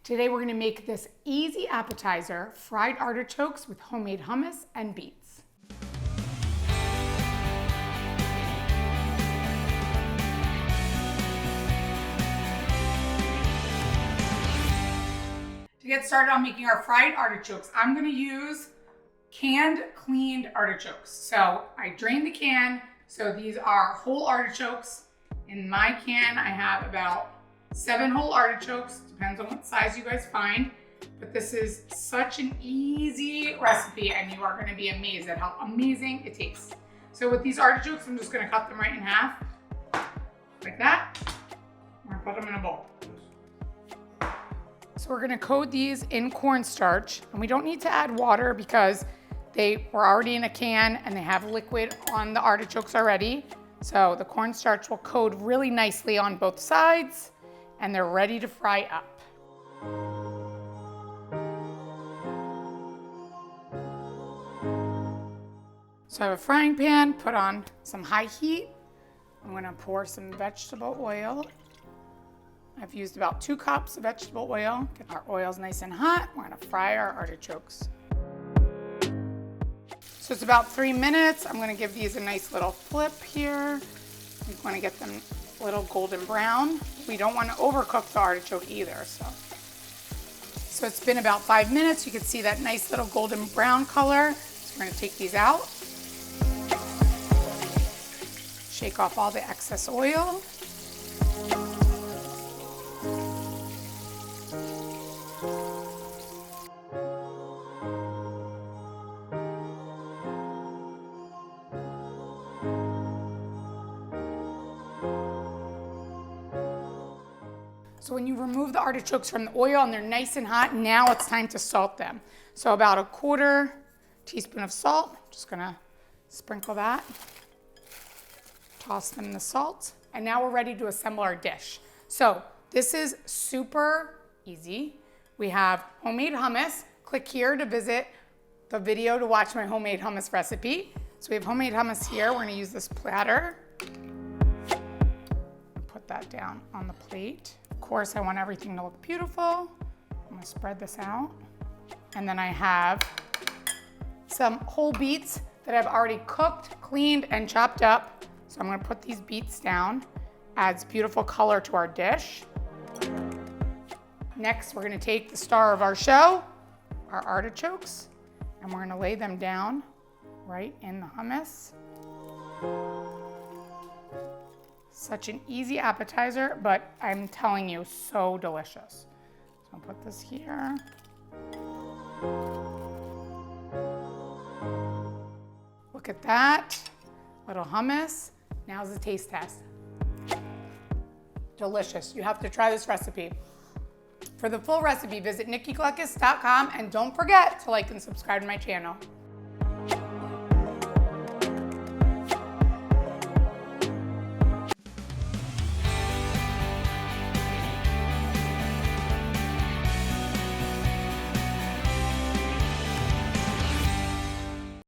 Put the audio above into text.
Today we're gonna make this easy appetizer, fried artichokes with homemade hummus and beets. To get started on making our fried artichokes, I'm gonna use canned, cleaned artichokes. So I drained the can, so these are whole artichokes. In my can, I have about 7 whole artichokes, depends on what size you guys find. But this is such an easy recipe and you are gonna be amazed at how amazing it tastes. So with these artichokes, I'm just gonna cut them right in half, like that. I'm gonna put them in a bowl. So we're gonna coat these in cornstarch, and we don't need to add water because they were already in a can and they have liquid on the artichokes already. So the cornstarch will coat really nicely on both sides and they're ready to fry up. So I have a frying pan, put on some high heat. I'm gonna pour some vegetable oil. I've used about 2 cups of vegetable oil. Get our oils nice and hot. We're gonna fry our artichokes. So it's about 3 minutes. I'm gonna give these a nice little flip here. We wanna get them a little golden brown. We don't wanna overcook the artichoke either, so it's been about 5 minutes. You can see that nice little golden brown color. So we're gonna take these out. Shake off all the excess oil. So when you remove the artichokes from the oil and they're nice and hot, now it's time to salt them. So about a 1/4 teaspoon of salt, just gonna sprinkle that. Toss them in the salt. And now we're ready to assemble our dish. So this is super easy. We have homemade hummus. Click here to visit the video to watch my homemade hummus recipe. So we have homemade hummus here. We're gonna use this platter. Put that down on the plate. Of course, I want everything to look beautiful. I'm gonna spread this out. And then I have some whole beets that I've already cooked, cleaned, and chopped up. So I'm gonna put these beets down. Adds beautiful color to our dish. Next, we're gonna take the star of our show, our artichokes, and we're gonna lay them down right in the hummus. Such an easy appetizer, but I'm telling you, so delicious. So I'll put this here. Look at that, little hummus. Now's the taste test. Delicious, you have to try this recipe. For the full recipe, visit nikkigluckus.com and don't forget to like and subscribe to my channel.